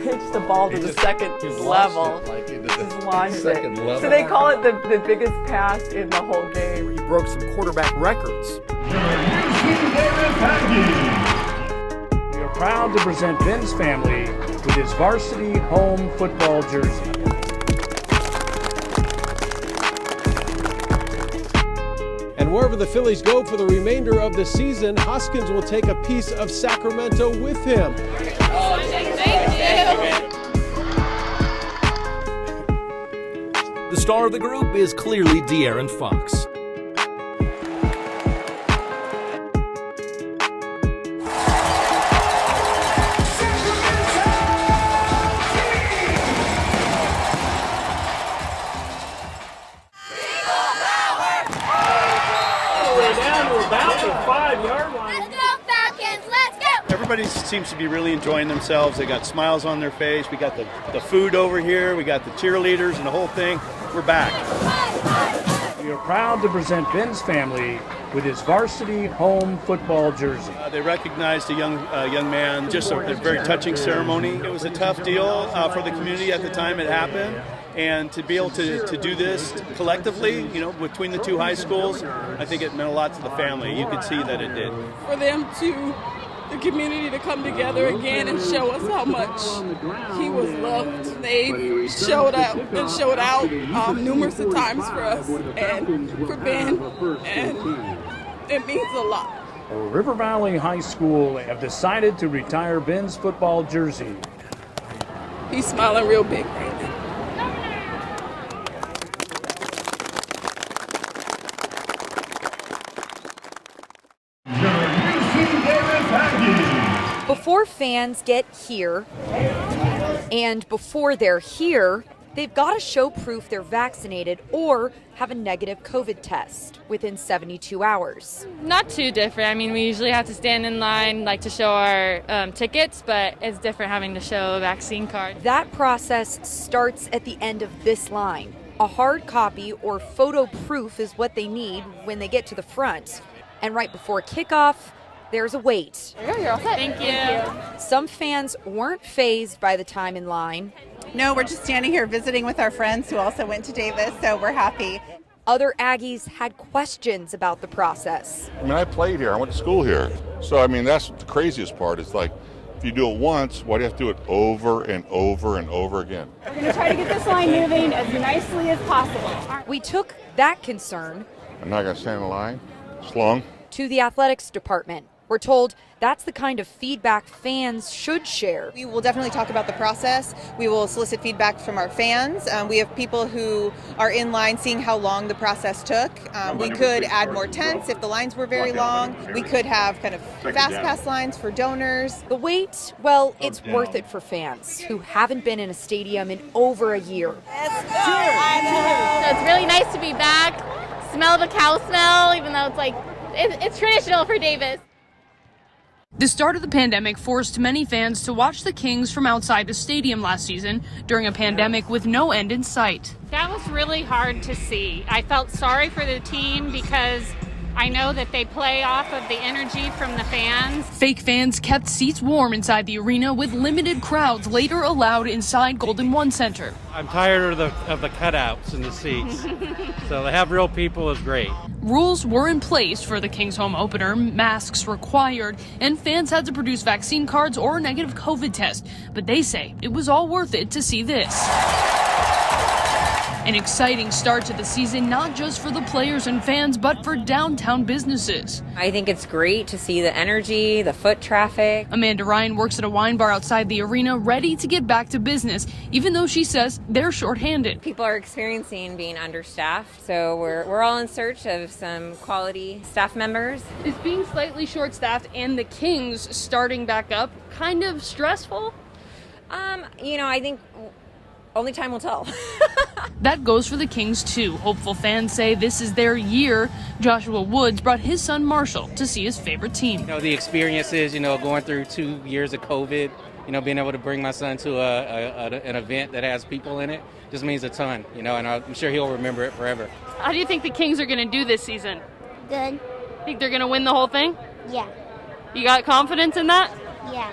pitched the ball to the second level. Just launched it. So they call it the biggest pass in the whole game. He broke some quarterback records. We are proud to present Ben's family with his varsity home football jersey. And wherever the Phillies go for the remainder of the season, Hoskins will take a piece of Sacramento with him. The star of the group is clearly De'Aaron Fox. Everybody seems to be really enjoying themselves. They got smiles on their face. We got the food over here. We got the cheerleaders and the whole thing. We're back. We are proud to present Ben's family with his varsity home football jersey. They recognized a young man, just a very touching ceremony. It was a tough deal for the community at the time it happened. And to be able to do this collectively, between the two high schools, I think it meant a lot to the family. You could see that it did. For them the community to come together again and show us how much he was loved. They showed up and showed out numerous of times for us and for Ben, and it means a lot. River Valley High School have decided to retire Ben's football jersey. He's smiling real big right now. Before fans get here, and before they're here, they've got to show proof they're vaccinated or have a negative COVID test within 72 hours. Not too different. I mean, we usually have to stand in line, to show our tickets, but it's different having to show a vaccine card. That process starts at the end of this line. A hard copy or photo proof is what they need when they get to the front. And right before kickoff, there's a wait. You're all set. Thank you. Some fans weren't fazed by the time in line. No, we're just standing here visiting with our friends who also went to Davis, so we're happy. Other Aggies had questions about the process. I played here. I went to school here. So, that's the craziest part. It's like, if you do it once, why do you have to do it over and over and over again? We're going to try to get this line moving as nicely as possible. We took that concern. I'm not going to stand in line. It's long. To the athletics department. We're told that's the kind of feedback fans should share. We will definitely talk about the process. We will solicit feedback from our fans. We have people who are in line seeing how long the process took. We could add more tents if the lines were very long. We could have kind of fast pass lines for donors. The wait, well, it's worth it for fans who haven't been in a stadium in over a year. So it's really nice to be back. Smell the cow smell, even though it's traditional for Davis. The start of the pandemic forced many fans to watch the Kings from outside the stadium last season during a pandemic with no end in sight. That was really hard to see. I felt sorry for the team because I know that they play off of the energy from the fans. Fake fans kept seats warm inside the arena with limited crowds later allowed inside Golden One Center. I'm tired of the cutouts in the seats. So to have real people is great. Rules were in place for the Kings home opener, masks required, and fans had to produce vaccine cards or a negative COVID test. But they say it was all worth it to see this. An exciting start to the season, not just for the players and fans, but for downtown businesses. I think it's great to see the energy, the foot traffic. Amanda Ryan works at a wine bar outside the arena, ready to get back to business, even though she says they're shorthanded. People are experiencing being understaffed, so we're all in search of some quality staff members. Is being slightly short-staffed and the Kings starting back up kind of stressful? I think only time will tell. That goes for the Kings, too. Hopeful fans say this is their year. Joshua Woods brought his son Marshall to see his favorite team. The experiences, going through 2 years of COVID, being able to bring my son to an event that has people in it just means a ton, and I'm sure he'll remember it forever. How do you think the Kings are going to do this season? Good. Think they're going to win the whole thing? Yeah. You got confidence in that? Yeah.